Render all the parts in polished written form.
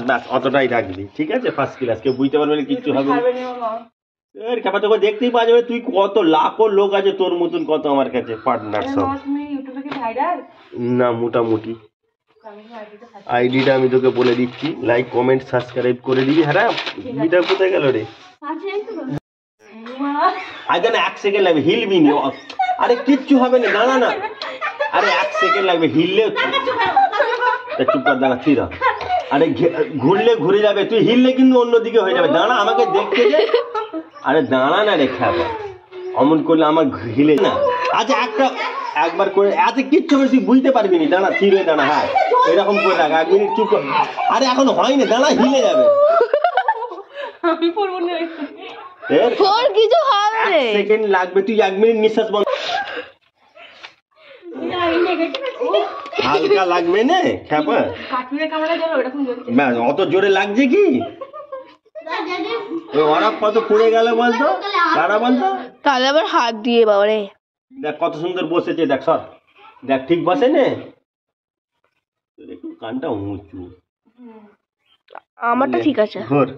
ব্যাস অতটাই রাখবি, ঠিক আছে? ফার্স্ট ক্লাস, কেউ বুঝতে পারবে না, কিচ্ছু হবে এর খাবার তোকে দেখতেই পাওয়া যাবে। তুই কত লাখো লোক আছে তোর মতন, কত আমার কাছে পার্টনার সব। না মোটামুটি আইডিটা আমি তোকে বলে দিচ্ছি, লাইক কমেন্ট সাবস্ক্রাইব করে দিবি। হ্যাঁ ভিডিওটা কোথায় গেল রে? আগে না 1 সেকেন্ড লাগবে, হিলবি নি। আরে কিচ্ছু হবে না, দাঁড়া না। আরে 1 সেকেন্ড লাগবে, হিললে চুপ কর, দাঁড়া স্থির হ। আরে ঘুরলে ঘুরে যাবে, তুই হিললে কিন্তু অন্যদিকে হয়ে যাবে। দাঁড়া, আমাকে দেখতে দে। আরে দাঁড়া না রে খাবার, অমন করলে আমার হিলে না। আচ্ছা একবার করে এত কিচ্ছু হবে, তুই বুঝতে পারবি না। দাঁড়া স্থির হয়ে দাঁড়া। হ্যাঁ এরকম করে রাখ, 1 মিনিট চুপ কর। আরে এখন হয়নি, দাঁড়া, হিলে যাবে। কিছু হবে 1 সেকেন্ড লাগবে, তুই 1 মিনিট নিঃশ্বাস বন্ধ। হালকা লাগবে না খ্যাপা, অত জোরে লাগছে কি? ওরা কত পুড়ে গেল বলতো, কারা বলতো? তাহলে আবার হাত দিয়ে বাবারে। দেখ কত সুন্দর বসেছে, দেখ সর, দেখ ঠিক বসে নে। কানটা উঁচু, আমারটা ঠিক আছে। ঘর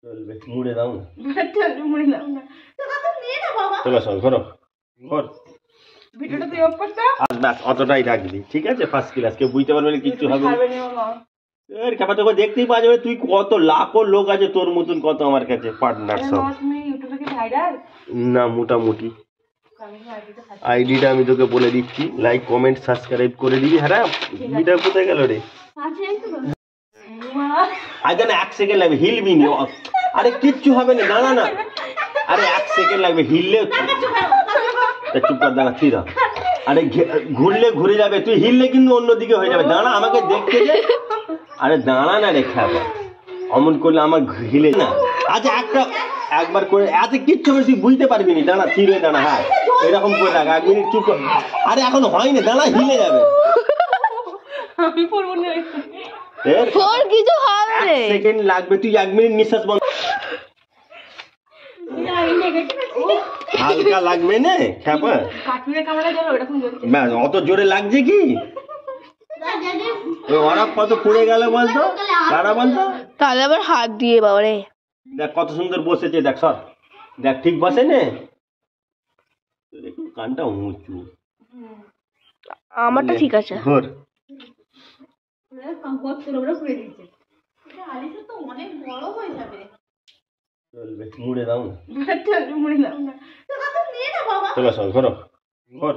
চলবে, মুড়ে দাও না। চলো সর, ঘর ঘর। ব্যাস অতটাই রাখবি, ঠিক আছে? ফার্স্ট ক্লাস, কেউ বুঝতে পারবে না, কিচ্ছু হবে এর খাবার তোকে দেখতেই পাওয়া যাবে। তুই কত লাখো লোক আছে তোর মতন, কত আমার কাছে পার্টনার সব। না মোটামুটি আইডিটা আমি তোকে বলে দিচ্ছি, লাইক কমেন্ট সাবস্ক্রাইব করে দিবি। হ্যাঁ ভিডিওটা কোথায় গেল রে? আগে না 1 সেকেন্ড লাগবে, হিলবি নি। আরে কিচ্ছু হবে না, দাঁড়া না। আরে 1 সেকেন্ড লাগবে, হিললে চুপ কর, দাঁড়া স্থির হ। আরে ঘুরলে ঘুরে যাবে, তুই হিললে কিন্তু অন্যদিকে হয়ে যাবে। দাঁড়া, আমাকে দেখতে দে। আরে দাঁড়া না রে খাবার, অমন করলে আমার হিলে না। আচ্ছা একবার করে এত কিচ্ছু হবে, তুই বুঝতে পারবি না। দাঁড়া স্থির হয়ে দাঁড়া। হ্যাঁ এরকম করে রাখ, 1 মিনিট চুপ কর। আরে এখন হয়নি, দাঁড়া, হিলে যাবে। কিছু হবে 1 সেকেন্ড লাগবে, তুই 1 মিনিট নিঃশ্বাস বন্ধ। হালকা লাগবে না খ্যাপা, অত জোরে লাগছে কি? ওরা কত পুড়ে গেল বলতো, কারা বলতো? তাহলে আবার হাত দিয়ে বাবারে। দেখ কত সুন্দর বসেছে, দেখ সর, দেখ ঠিক বসে নে। কানটা উঁচু, আমারটা ঠিক আছে। ঘর চলবে, মুড়ে দাও না। চলো সর, ঘর ঘর।